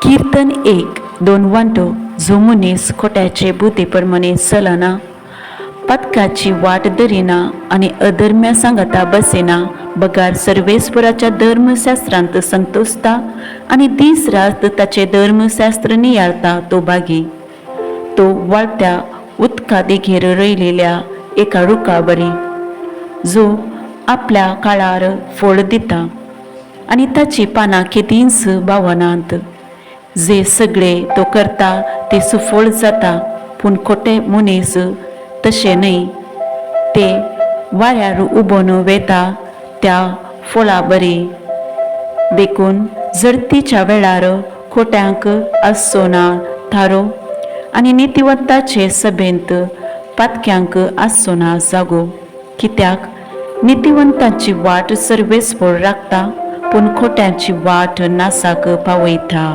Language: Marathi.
कीर्तन 1:2 वांटो जो मनीस खोट्याचे बुद्धीप्रमाणे चलना, पदकाची वाट धरिना आणि अधर्म्या सांगता बसेना, बगार सर्वेस्वराच्या धर्मशास्त्रांत संतोषता आणि दीस रात ताचे धर्मशास्त्र नियाळता तो भागी. तो वाळत्या उदका देगेर रोयलेल्या एका रुखा बरी, जो आपल्या काळार फळ दिता आणि ताची पानां केदींच भावनांत. जे सगळे तो करता ते सुफळ जाता, पूण खोटे मनीस तशे न्हय. ते वाऱ्यार उबोन वेता त्या फळा बरी. देखून जर्तीच्या वेळार खोट्यांक आसचो ना थारो आनी नितिवंताचे सभेंत पातक्यांक आसचो ना जागो. कित्याक नितिवंताची वाट सर्वेस्पर राखता, पूण खोट्यांची वाट नासाक पावयता.